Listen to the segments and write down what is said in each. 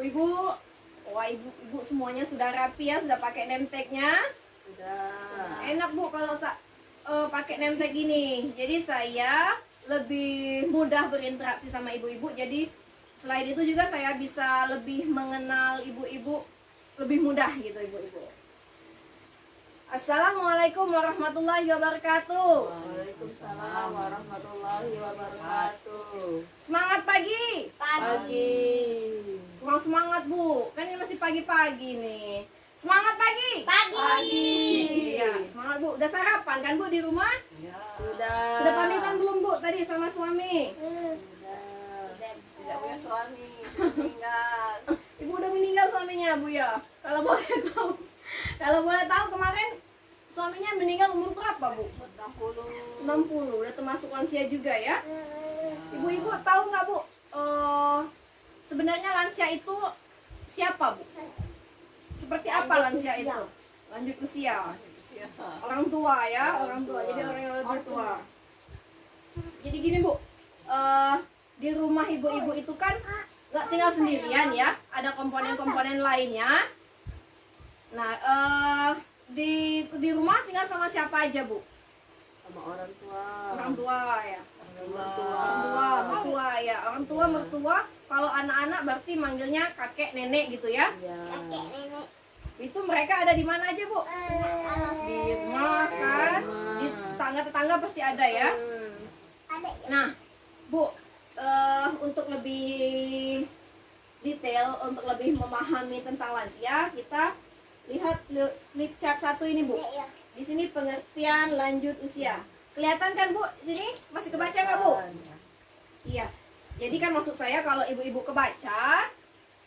Ibu-ibu, wah ibu semuanya sudah rapi ya, sudah pakai name tag-nya. Sudah. Enak Bu kalau pakai name tag gini. Jadi saya lebih mudah berinteraksi sama ibu-ibu. Jadi selain itu juga saya bisa lebih mengenal ibu-ibu lebih mudah gitu ibu-ibu. Assalamualaikum warahmatullahi wabarakatuh. Waalaikumsalam warahmatullahi wabarakatuh. Semangat pagi. Pagi. Kurang semangat Bu, kan ini masih pagi-pagi nih. Semangat pagi. Pagi. Iya, semangat Bu. Udah sarapan kan Bu di rumah? Ya. Sudah. Sudah pamitan belum Bu tadi sama suami? Sudah. Tidak punya suami. Meninggal. Ibu udah meninggal suaminya Bu ya? Kalau boleh tahu. Kalau boleh tahu kemarin suaminya meninggal umur berapa Bu? 60. 60, udah termasuk lansia juga ya? Ibu-ibu tahu nggak Bu? Sebenarnya lansia itu siapa Bu? Seperti apa lansia itu? Lanjut usia. Ya. Orang tua ya, orang tua. Jadi orang yang lebih tua. Jadi gini Bu, di rumah ibu-ibu itu kan nggak tinggal sendirian ya, ada komponen-komponen lainnya. Nah, di rumah tinggal sama siapa aja Bu? Sama orang tua. Orang tua ya. Mertua. Ya. Orang tua, mertua. Kalau anak-anak berarti manggilnya kakek, nenek gitu ya. Ya. Itu mereka ada di mana aja Bu? Di rumah kan, di tetangga-tetangga pasti ada ya. Nah, Bu, untuk lebih detail, untuk lebih memahami tentang lansia, kita lihat flip chart 1 ini Bu. Di sini pengertian lanjut usia. Kelihatan kan Bu? Sini masih kebaca nggak Bu? Iya. Jadi kan maksud saya kalau ibu-ibu kebaca,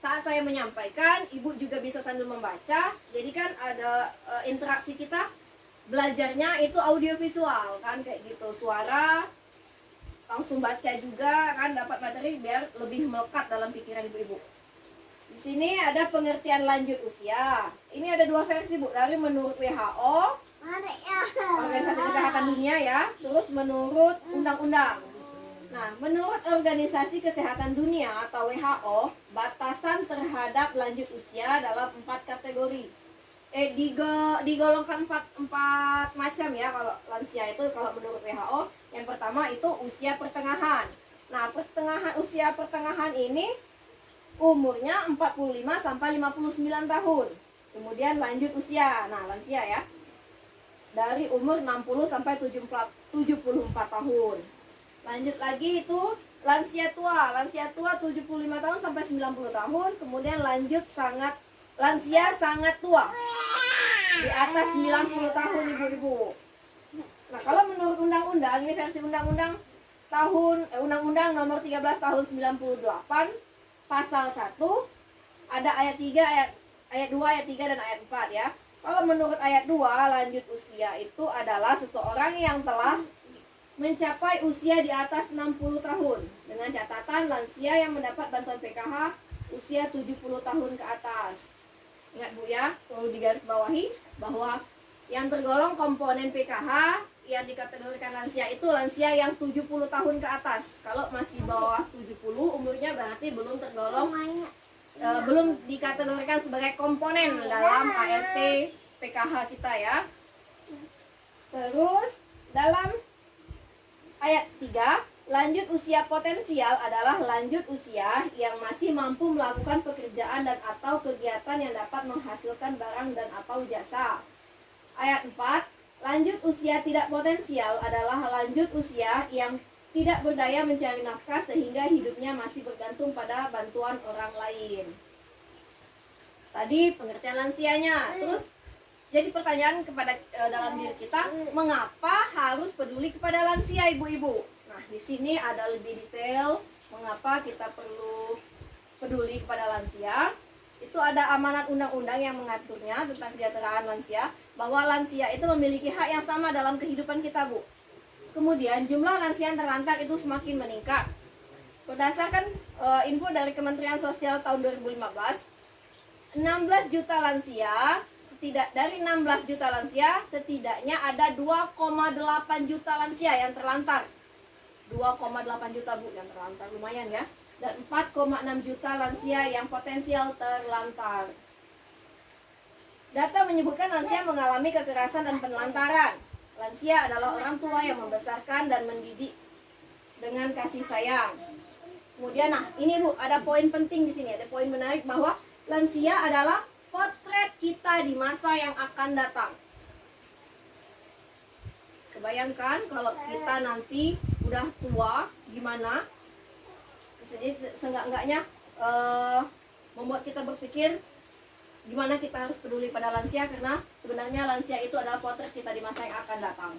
saat saya menyampaikan, ibu juga bisa sambil membaca. Jadi kan ada interaksi kita, belajarnya itu audiovisual kan kayak gitu, suara langsung baca juga kan, dapat materi biar lebih melekat dalam pikiran ibu-ibu. Di sini ada pengertian lanjut usia. Ini ada 2 versi Bu, dari menurut WHO, Organisasi Kesehatan Dunia ya, terus menurut undang-undang. Nah, menurut Organisasi Kesehatan Dunia atau WHO, batasan terhadap lanjut usia dalam 4 kategori. Digolongkan 4 macam ya kalau lansia itu kalau menurut WHO. Yang pertama itu usia pertengahan. Nah, usia pertengahan ini umurnya 45 sampai 59 tahun. Kemudian lanjut usia. Nah, lansia ya. Dari umur 60 sampai 74 tahun. Lanjut lagi itu lansia tua. Lansia tua 75 tahun sampai 90 tahun. Kemudian lanjut lansia sangat tua. Di atas 90 tahun ibu-ibu. Nah, kalau menurut undang-undang, ini versi undang-undang Undang-Undang nomor 13 tahun 98 pasal 1 ada ayat 3, ayat 2, ayat 3 dan ayat 4 ya. Kalau menurut ayat 2, lanjut usia itu adalah seseorang yang telah mencapai usia di atas 60 tahun dengan catatan lansia yang mendapat bantuan PKH usia 70 tahun ke atas. Ingat Bu ya, perlu digarisbawahi bahwa yang tergolong komponen PKH yang dikategorikan lansia itu lansia yang 70 tahun ke atas. Kalau masih bawah 70 umurnya berarti belum tergolong belum dikategorikan sebagai komponen dalam ART PKH kita ya. Terus dalam ayat 3, lanjut usia potensial adalah lanjut usia yang masih mampu melakukan pekerjaan dan atau kegiatan yang dapat menghasilkan barang dan atau jasa. Ayat 4, lanjut usia tidak potensial adalah lanjut usia yang tidak berdaya mencari nafkah sehingga hidupnya masih bergantung pada bantuan orang lain. Tadi pengertian lansianya. Terus jadi pertanyaan kepada dalam diri kita, mengapa harus peduli kepada lansia ibu-ibu? Nah, di sini ada lebih detail mengapa kita perlu peduli kepada lansia. Itu ada amanat undang-undang yang mengaturnya tentang kesejahteraan lansia, bahwa lansia itu memiliki hak yang sama dalam kehidupan kita, Bu. Kemudian jumlah lansia yang terlantar itu semakin meningkat. Berdasarkan info dari Kementerian Sosial tahun 2015, 16 juta lansia, dari 16 juta lansia, setidaknya ada 2,8 juta lansia yang terlantar. 2,8 juta Bu yang terlantar, lumayan ya. dan 4,6 juta lansia yang potensial terlantar. Data menyebutkan lansia mengalami kekerasan dan penelantaran. Lansia adalah orang tua yang membesarkan dan mendidik dengan kasih sayang. Kemudian, nah ini Bu, ada poin penting di sini, ada poin menarik bahwa lansia adalah potret kita di masa yang akan datang. Kebayangkan kalau kita nanti udah tua, gimana? Jadi seenggak-enggaknya membuat kita berpikir gimana kita harus peduli pada lansia, karena sebenarnya lansia itu adalah potret kita di masa yang akan datang.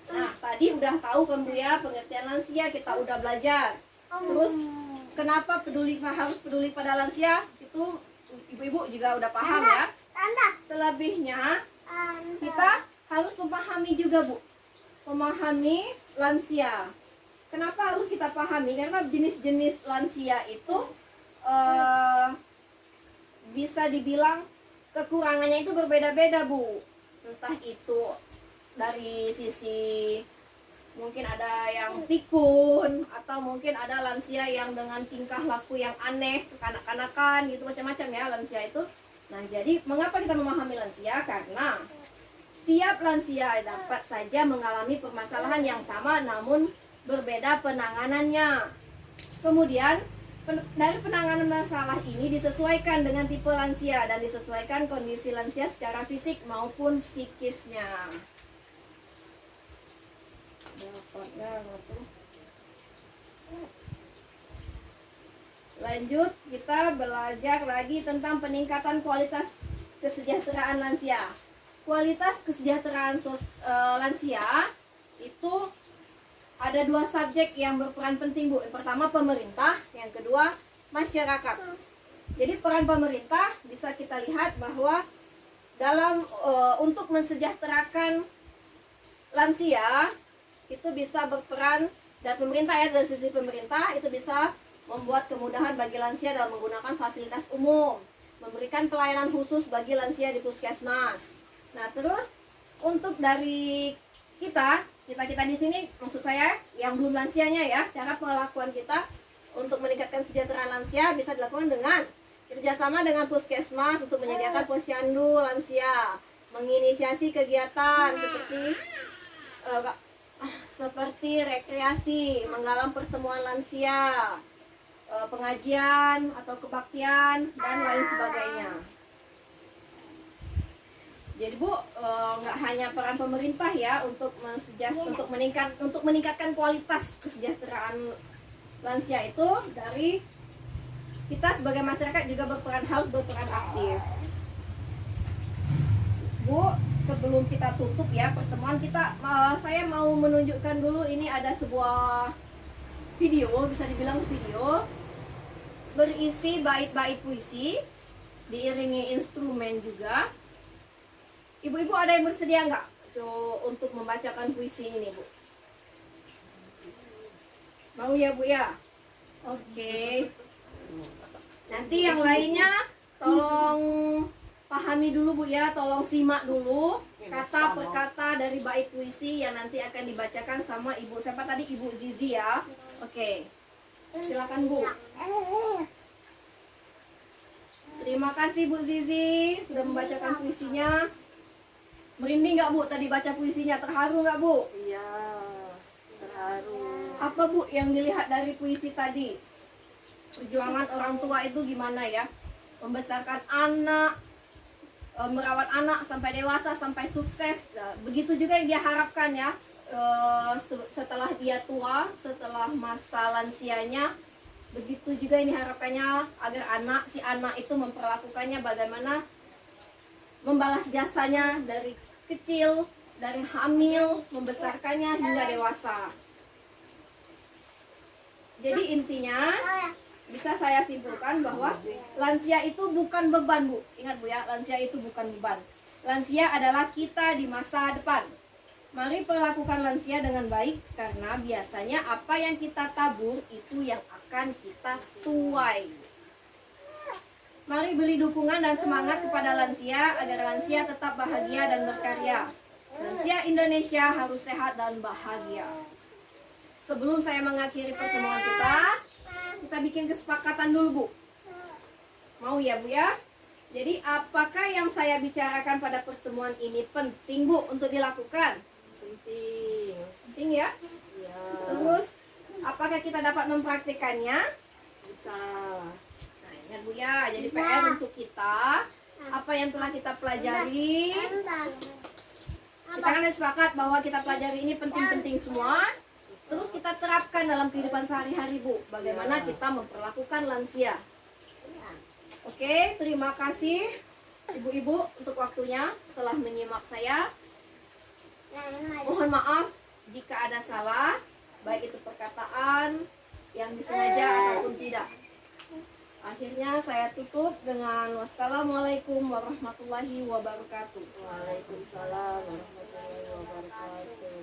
Nah, tadi udah tahu kan Bu ya pengertian lansia, kita udah belajar. Terus kenapa harus peduli pada lansia? Itu ibu-ibu juga udah paham ya. Selebihnya kita harus memahami juga Bu, memahami lansia. Kenapa harus kita pahami? Karena jenis-jenis lansia itu bisa dibilang kekurangannya itu berbeda-beda Bu. Entah itu dari sisi mungkin ada yang pikun, atau mungkin ada lansia yang dengan tingkah laku yang aneh, kanak-kanakan gitu, macam-macam ya lansia itu. Nah, jadi mengapa kita memahami lansia? Karena tiap lansia dapat saja mengalami permasalahan yang sama namun berbeda penanganannya. Kemudian dari penanganan masalah ini disesuaikan dengan tipe lansia dan disesuaikan kondisi lansia secara fisik maupun psikisnya. Lanjut, kita belajar lagi tentang peningkatan kualitas kesejahteraan lansia. Kualitas kesejahteraan lansia itu ada 2 subjek yang berperan penting Bu. Yang pertama pemerintah, yang kedua masyarakat. Jadi peran pemerintah bisa kita lihat bahwa dalam untuk mensejahterakan lansia itu bisa berperan, dan pemerintah ya, dari sisi pemerintah itu bisa membuat kemudahan bagi lansia dalam menggunakan fasilitas umum, memberikan pelayanan khusus bagi lansia di puskesmas. Nah, terus untuk dari kita di sini, maksud saya yang belum lansianya ya, cara pengakuan kita untuk meningkatkan kesejahteraan lansia bisa dilakukan dengan kerjasama dengan puskesmas untuk menyediakan posyandu lansia, menginisiasi kegiatan seperti rekreasi, menggalang pertemuan lansia, pengajian atau kebaktian dan lain sebagainya. Jadi Bu, nggak hanya peran pemerintah ya untuk meningkatkan kualitas kesejahteraan lansia itu, dari kita sebagai masyarakat juga harus berperan aktif. Bu, sebelum kita tutup ya pertemuan kita, saya mau menunjukkan dulu, ini ada sebuah video, bisa dibilang video berisi bait-bait puisi diiringi instrumen juga. Ibu-ibu ada yang bersedia nggak untuk membacakan puisi ini Bu? Mau ya Bu ya? Oke. Nanti yang lainnya tolong pahami dulu Bu ya, tolong simak dulu kata per kata dari bait puisi yang nanti akan dibacakan sama Ibu, siapa tadi? Ibu Zizi ya. Oke. Silakan Bu. Terima kasih Bu Zizi sudah membacakan puisinya. Merinding nggak Bu tadi baca puisinya? Terharu nggak Bu? Iya, terharu. Apa Bu yang dilihat dari puisi tadi? Perjuangan orang tua itu gimana ya? Membesarkan anak, merawat anak sampai dewasa, sampai sukses. Nah, begitu juga yang dia harapkan ya, setelah dia tua, setelah masa lansianya. Begitu juga ini harapannya agar si anak itu memperlakukannya bagaimana, membalas jasanya dari kecil, dari hamil, membesarkannya hingga dewasa. Jadi intinya bisa saya simpulkan bahwa lansia itu bukan beban Bu. Ingat Bu ya, lansia itu bukan beban. Lansia adalah kita di masa depan. Mari perlakukan lansia dengan baik, karena biasanya apa yang kita tabur itu yang akan kita tuai. Mari beri dukungan dan semangat kepada lansia agar lansia tetap bahagia dan berkarya. Lansia Indonesia harus sehat dan bahagia. sebelum saya mengakhiri pertemuan kita bikin kesepakatan dulu, Bu. Mau ya, Bu ya? Jadi apakah yang saya bicarakan pada pertemuan ini penting, Bu, untuk dilakukan? Penting. Penting ya? Ya. Terus apakah kita dapat mempraktikannya? Bisa. Nah, ingat Bu ya, jadi PR untuk kita, apa yang telah kita pelajari, kita kan sepakat bahwa kita pelajari ini penting-penting semua. Terus kita terapkan dalam kehidupan sehari-hari, Bu. Bagaimana kita memperlakukan lansia. Oke, terima kasih Ibu-ibu untuk waktunya telah menyimak saya. Mohon maaf jika ada salah, baik itu perkataan yang disengaja ataupun tidak. Akhirnya saya tutup dengan wassalamualaikum warahmatullahi wabarakatuh. Waalaikumsalam warahmatullahi wabarakatuh.